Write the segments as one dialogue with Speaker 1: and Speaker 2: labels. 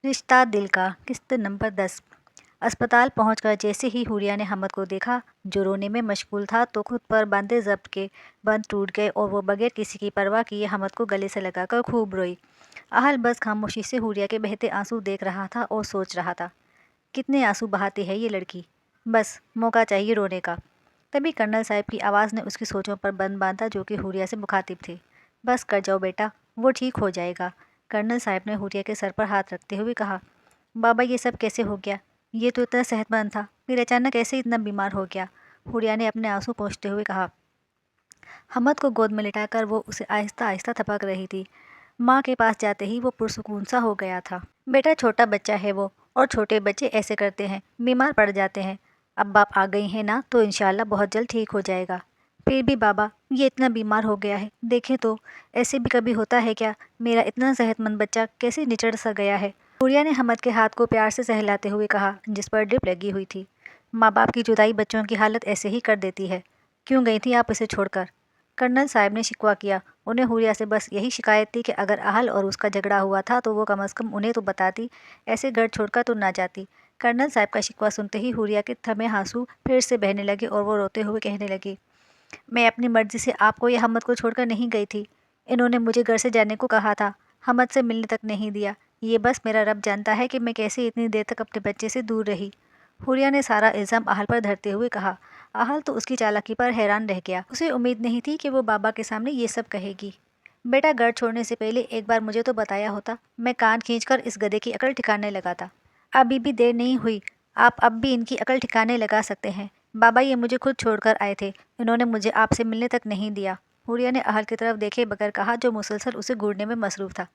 Speaker 1: रिश्ता दिल का किस्त नंबर 10। अस्पताल पहुंचकर जैसे ही हुरिया ने हमद को देखा, जो रोने में मशगूल था, तो खुद पर बांधे जब्त के बंद टूट गए और वो बगैर किसी की परवाह किए हमद को गले से लगाकर खूब रोई। आहल बस खामोशी से हुरिया के बहते आंसू देख रहा था और सोच रहा था, कितने आंसू बहाती है ये लड़की, बस मौका चाहिए रोने का। तभी कर्नल साहब की आवाज़ ने उसकी सोचों पर बंद बांधा, जो कि हुरिया से मुखातिब थे। बस कर जाओ बेटा, वो ठीक हो जाएगा। कर्नल साहब ने हुरिया के सर पर हाथ रखते हुए कहा। बाबा, ये सब कैसे हो गया? ये तो इतना सेहतमंद था, फिर अचानक ऐसे इतना बीमार हो गया? हुरिया ने अपने आंसू पोंछते हुए कहा। हमद को गोद में लिटाकर वो उसे आहिस्ता आहिस्ता थपक रही थी। माँ के पास जाते ही वो पुरसुकून सा हो गया था। बेटा, छोटा बच्चा है वो, और छोटे बच्चे ऐसे करते हैं, बीमार पड़ जाते हैं। अब आप आ गई हैं ना, तो इंशाल्लाह बहुत जल्द ठीक हो जाएगा। फिर भी बाबा, ये इतना बीमार हो गया है, देखें तो, ऐसे भी कभी होता है क्या? मेरा इतना सेहतमंद बच्चा कैसे निचड़ सा गया है? हुरिया ने हमद के हाथ को प्यार से सहलाते हुए कहा, जिस पर ड्रिप लगी हुई थी। माँ बाप की जुदाई बच्चों की हालत ऐसे ही कर देती है। क्यों गई थी आप इसे छोड़कर? कर्नल साहब ने शिकवा किया। उन्हें हुरिया से बस यही शिकायत थी कि अगर आहल और उसका झगड़ा हुआ था तो वो कम अज़ कम उन्हें तो बताती, ऐसे घर छोड़कर तो ना जाती। कर्नल साहब का शिकवा सुनते ही हुरिया के थमे आंसू फिर से बहने लगे और वो रोते हुए कहने लगी, मैं अपनी मर्जी से आपको या हमद को छोड़कर नहीं गई थी। इन्होंने मुझे घर से जाने को कहा था, हमद से मिलने तक नहीं दिया। ये बस मेरा रब जानता है कि मैं कैसे इतनी देर तक अपने बच्चे से दूर रही। हुरिया ने सारा इल्ज़ाम आहल पर धरते हुए कहा। आहल तो उसकी चालाकी पर हैरान रह गया। उसे उम्मीद नहीं थी कि वो बाबा के सामने ये सब कहेगी। बेटा, घर छोड़ने से पहले एक बार मुझे तो बताया होता, मैं कान खींचकर इस गधे की अकल ठिकाने लगाता। अभी भी देर नहीं हुई, आप अब भी इनकी अकल ठिकाने लगा सकते हैं। बाबा, ये मुझे खुद छोड़कर आए थे, इन्होंने मुझे आपसे मिलने तक नहीं दिया। हुरिया ने आहल की तरफ देखे बगैर कहा, जो मुसलसल उसे घूरने में मसरूफ़ था।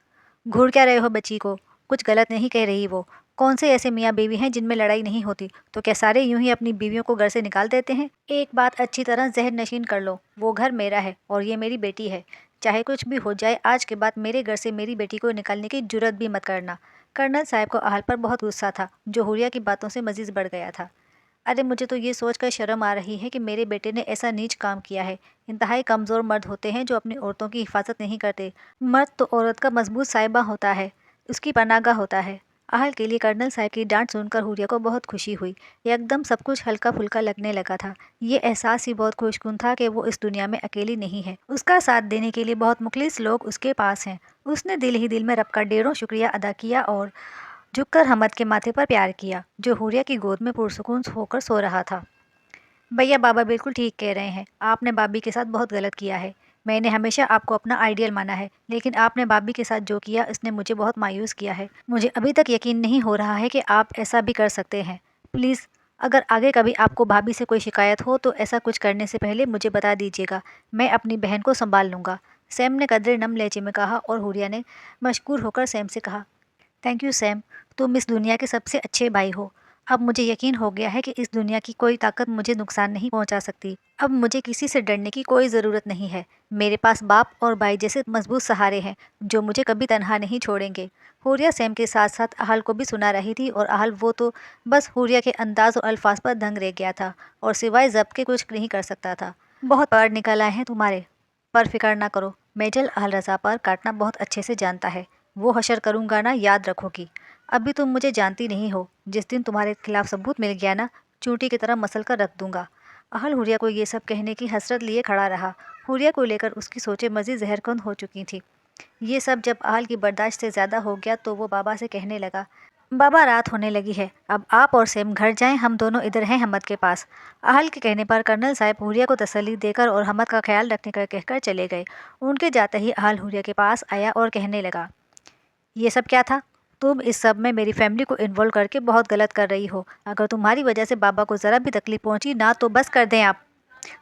Speaker 1: घूर क्या रहे हो बच्ची को? कुछ गलत नहीं कह रही वो। कौन से ऐसे मियाँ बीवी हैं जिनमें लड़ाई नहीं होती? तो क्या सारे यूं ही अपनी बीवियों को घर से निकाल देते हैं? एक बात अच्छी तरह जहर नशीन कर लो, वो घर मेरा है और ये मेरी बेटी है। चाहे कुछ भी हो जाए, आज के बाद मेरे घर से मेरी बेटी को निकालने की जुर्रत भी मत करना। कर्नल साहब को आहल पर बहुत गुस्सा था, जो हुरिया की बातों से मजीद बढ़ गया था। अरे, मुझे तो ये सोचकर शर्म आ रही है कि मेरे बेटे ने ऐसा नीच काम किया है। इंतहाई कमज़ोर मर्द होते हैं जो अपनी औरतों की हिफाजत नहीं करते। मर्द तो औरत का मजबूत साहिबा होता है, उसकी पनागा होता है। आहल के लिए कर्नल साहब की डांट सुनकर हुरिया को बहुत खुशी हुई। एकदम सब कुछ हल्का फुल्का लगने लगा था। ये एहसास ही बहुत खुशकुन था कि वो इस दुनिया में अकेली नहीं है। उसका साथ देने के लिए बहुत मुखलिस लोग उसके पास हैं। उसने दिल ही दिल में रब का ढेरों शुक्रिया अदा किया और झुककर हमद के माथे पर प्यार किया, जो हुरिया की गोद में पुरसुकून होकर सो रहा था। भैया, बाबा बिल्कुल ठीक कह रहे हैं। आपने भाभी के साथ बहुत गलत किया है। मैंने हमेशा आपको अपना आइडियल माना है, लेकिन आपने भाभी के साथ जो किया, इसने मुझे बहुत मायूस किया है। मुझे अभी तक यकीन नहीं हो रहा है कि आप ऐसा भी कर सकते हैं। प्लीज़, अगर आगे कभी आपको भाभी से कोई शिकायत हो तो ऐसा कुछ करने से पहले मुझे बता दीजिएगा। मैं अपनी बहन को संभाल लूँगा। सैम ने कदरे नम लहजे में कहा और हुरिया ने मशकूर होकर सैम से कहा, थैंक यू सैम, तुम इस दुनिया के सबसे अच्छे भाई हो। अब मुझे यकीन हो गया है कि इस दुनिया की कोई ताकत मुझे नुकसान नहीं पहुंचा सकती। अब मुझे किसी से डरने की कोई ज़रूरत नहीं है। मेरे पास बाप और भाई जैसे मजबूत सहारे हैं, जो मुझे कभी तनहा नहीं छोड़ेंगे। हुरिया सैम के साथ साथ आहल को भी सुना रही थी, और आहल वो तो बस हुरिया के अंदाज और अल्फाज पर दंग रह गया था और सिवाय जब्त के कुछ नहीं कर सकता था। बहुत पार निकल आए हैं तुम्हारे, पर फिक्र ना करो, मेजल अहल रजा पर काटना बहुत अच्छे से जानता है। वो हशर करूँगा ना, याद रखोगी। अभी तुम मुझे जानती नहीं हो, जिस दिन तुम्हारे खिलाफ सबूत मिल गया ना, चूंटी की तरह मसल कर रख दूंगा। आहल हुरिया को ये सब कहने की हसरत लिए खड़ा रहा। हुरिया को लेकर उसकी सोचें मज़ीद जहरकुंद हो चुकी थी। ये सब जब आहल की बर्दाश्त से ज़्यादा हो गया तो वो बाबा से कहने लगा, बाबा, रात होने लगी है, अब आप और सैम घर जाएं, हम दोनों इधर हैं हमद के पास। आहल के कहने पर कर्नल साहब हुरिया को तसल्ली देकर और हमद का ख्याल रखने का कहकर चले गए। उनके जाते ही आहल हुरिया के पास आया और कहने लगा, ये सब क्या था? तुम इस सब में मेरी फैमिली को इन्वॉल्व करके बहुत गलत कर रही हो। अगर तुम्हारी वजह से बाबा को ज़रा भी तकलीफ पहुंची ना, तो बस कर दें आप।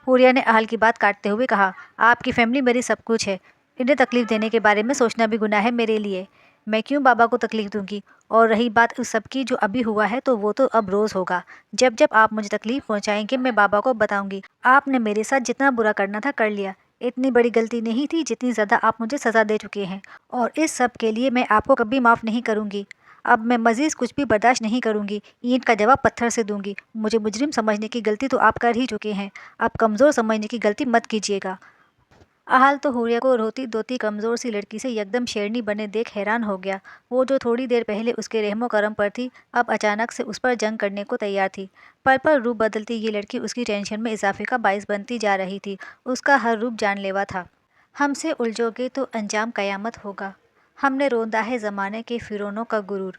Speaker 1: हुरिया ने आहल की बात काटते हुए कहा, आपकी फैमिली मेरी सब कुछ है। इन्हें तकलीफ देने के बारे में सोचना भी गुनाह है मेरे लिए। मैं क्यों बाबा को तकलीफ दूंगी? और रही बात उस सब की जो अभी हुआ है, तो वो तो अब रोज़ होगा। जब जब आप मुझे तकलीफ पहुंचाएंगे, मैं बाबा को बताऊंगी। आपने मेरे साथ जितना बुरा करना था कर लिया। इतनी बड़ी गलती नहीं थी जितनी ज़्यादा आप मुझे सज़ा दे चुके हैं, और इस सब के लिए मैं आपको कभी माफ़ नहीं करूंगी। अब मैं मज़ीद कुछ भी बर्दाश्त नहीं करूंगी। ईंट का जवाब पत्थर से दूंगी। मुझे मुजरिम समझने की गलती तो आप कर ही चुके हैं। आप कमज़ोर समझने की गलती मत कीजिएगा। आहल तो हुरिया को रोती धोती कमज़ोर सी लड़की से यकदम शेरनी बने देख हैरान हो गया। वो जो थोड़ी देर पहले उसके रहमो करम पर थी, अब अचानक से उस पर जंग करने को तैयार थी। पल पल रूप बदलती ये लड़की उसकी टेंशन में इजाफे का बाइस बनती जा रही थी। उसका हर रूप जानलेवा था। हमसे उलझोगे तो अंजाम कयामत होगा। हमने रोंदा है ज़माने के फिरौनों का गुरूर।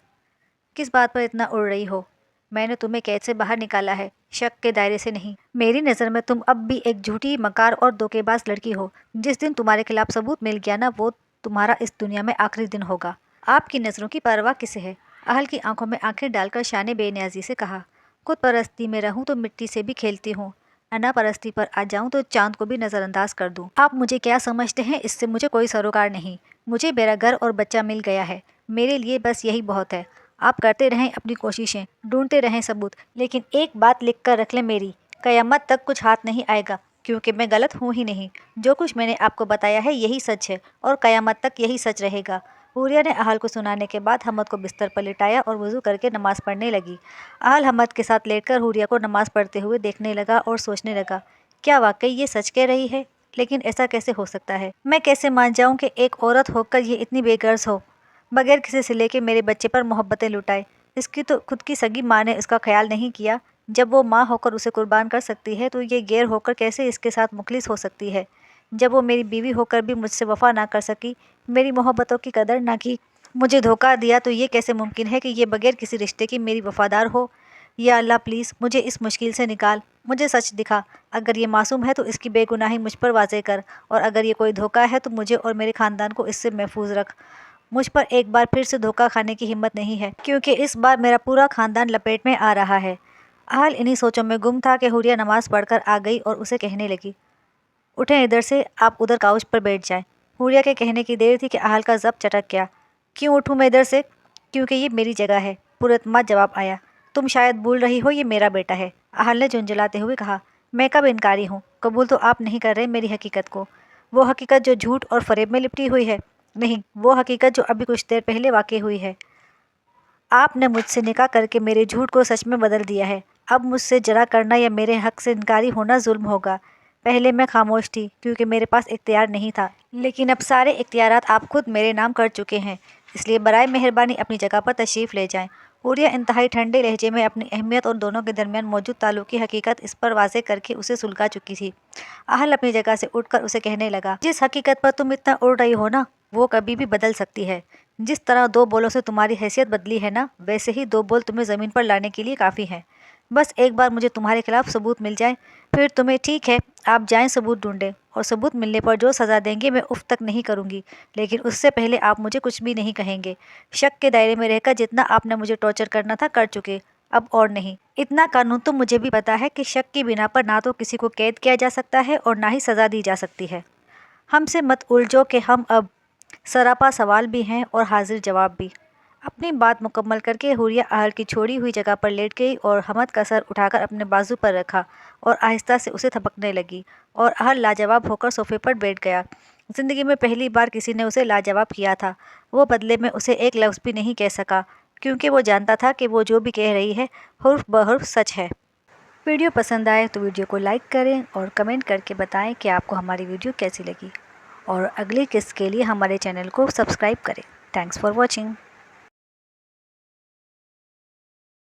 Speaker 1: किस बात पर इतना उड़ रही हो? मैंने तुम्हें कैद से बाहर निकाला है, शक के दायरे से नहीं। मेरी नज़र में तुम अब भी एक झूठी, मकार और धोखेबाज लड़की हो। जिस दिन तुम्हारे खिलाफ सबूत मिल गया ना, वो तुम्हारा इस दुनिया में आखिरी दिन होगा। आपकी नज़रों की परवाह किसे है? आहल की आंखों में आंखें डालकर शान बेनियाजी से कहा। खुद परस्ती में रहूं तो मिट्टी से भी खेलती हूँ, अना परस्ती पर आ जाऊं तो चांद को भी नज़रअंदाज कर दूं। आप मुझे क्या समझते हैं, इससे मुझे कोई सरोकार नहीं। मुझे मेरा घर और बच्चा मिल गया है, मेरे लिए बस यही बहुत है। आप करते रहें अपनी कोशिशें, ढूंढते रहें सबूत, लेकिन एक बात लिख कर रख लें मेरी, कयामत तक कुछ हाथ नहीं आएगा, क्योंकि मैं गलत हूँ ही नहीं। जो कुछ मैंने आपको बताया है यही सच है और कयामत तक यही सच रहेगा। हुरिया ने आहल को सुनाने के बाद हमद को बिस्तर पर लिटाया और वज़ू करके नमाज़ पढ़ने लगी। आहल हमद के साथ लेटकर हुरिया को नमाज़ पढ़ते हुए देखने लगा और सोचने लगा, क्या वाकई ये सच कह रही है? लेकिन ऐसा कैसे हो सकता है? मैं कैसे मान जाऊं कि एक औरत होकर ये इतनी बेगर्ज हो, बगैर किसी सिले के मेरे बच्चे पर मोहब्बतें लुटाए। इसकी तो खुद की सगी माँ ने इसका ख्याल नहीं किया। जब वो माँ होकर उसे कुर्बान कर सकती है तो ये गैर होकर कैसे इसके साथ मुखलिस हो सकती है? जब वो मेरी बीवी होकर भी मुझसे वफा ना कर सकी, मेरी मोहब्बतों की कदर ना की, मुझे धोखा दिया, तो ये कैसे मुमकिन है कि ये बगैर किसी रिश्ते की मेरी वफादार हो? या अल्लाह प्लीज़ मुझे इस मुश्किल से निकाल, मुझे सच दिखा। अगर ये मासूम है तो इसकी बेगुनाही मुझ पर वाज़े कर, और अगर ये कोई धोखा है तो मुझे और मेरे ख़ानदान को इससे महफूज रख। मुझ पर एक बार फिर से धोखा खाने की हिम्मत नहीं है, क्योंकि इस बार मेरा पूरा खानदान लपेट में आ रहा है। आहल इन्हीं सोचों में गुम था कि हुरिया नमाज पढ़कर आ गई और उसे कहने लगी, उठें इधर से, आप उधर काउच पर बैठ जाएं। हुरिया के कहने की देर थी कि आहल का ज़ब्त चटक गया। क्यों उठूं मैं इधर से? क्योंकि ये मेरी जगह है, पुरएतमाद जवाब आया। तुम शायद भूल रही हो, ये मेरा बेटा है, आहल ने झुंझलाते हुए कहा। मैं कब इनकारी हूँ? कबूल तो आप नहीं कर रहे मेरी हकीकत को, वो हकीकत जो झूठ और फरेब में लिपटी हुई है। नहीं, वो हकीकत जो अभी कुछ देर पहले वाक़ई हुई है। आपने मुझसे निकाह करके मेरे झूठ को सच में बदल दिया है। अब मुझसे जरा करना या मेरे हक से इनकारी होना जुल्म होगा। पहले मैं खामोश थी क्योंकि मेरे पास इख्तियार नहीं था, लेकिन अब सारे इख्तियारात आप खुद मेरे नाम कर चुके हैं, इसलिए बराए मेहरबानी अपनी जगह पर तशरीफ़ ले जाएं। हुरिया इंतहाई ठंडे लहजे में अपनी अहमियत और दोनों के दरमियान मौजूद ताल्लुक़ की हकीकत इस पर वाज़े करके उसे सुलगा चुकी थी। आहल अपनी जगह से उठकर उसे कहने लगा, जिस हकीकत पर तुम इतना उड़ रही हो ना, वो कभी भी बदल सकती है। जिस तरह 2 बोलों से तुम्हारी हैसियत बदली है ना, वैसे ही 2 बोल तुम्हें ज़मीन पर लाने के लिए काफ़ी हैं। बस एक बार मुझे तुम्हारे खिलाफ सबूत मिल जाए, फिर तुम्हें ठीक है, आप जाएं सबूत ढूंढें, और सबूत मिलने पर जो सज़ा देंगे मैं उफ़ तक नहीं करूँगी, लेकिन उससे पहले आप मुझे कुछ भी नहीं कहेंगे। शक के दायरे में रहकर जितना आपने मुझे टॉर्चर करना था कर चुके, अब और नहीं। इतना कानून तो मुझे भी पता है कि शक की बिना पर ना तो किसी को कैद किया जा सकता है और ना ही सज़ा दी जा सकती है। हमसे मत उलझो कि हम अब सरापा सवाल भी हैं और हाजिर जवाब भी। अपनी बात मुकम्मल करके हुरिया आहल की छोड़ी हुई जगह पर लेट गई और हमद का सर उठाकर अपने बाजू पर रखा और आहिस्ता से उसे थपकने लगी, और आहल लाजवाब होकर सोफे पर बैठ गया। ज़िंदगी में पहली बार किसी ने उसे लाजवाब किया था। वो बदले में उसे एक लफ्ज़ भी नहीं कह सका, क्योंकि वो जानता था कि वो जो भी कह रही है हुर्फ बहुर्फ सच है। वीडियो पसंद आए तो वीडियो को लाइक करें और कमेंट करके बताएं कि आपको हमारी वीडियो कैसी लगी, और अगली किस्त के लिए हमारे चैनल को सब्सक्राइब करें। Thanks for watching.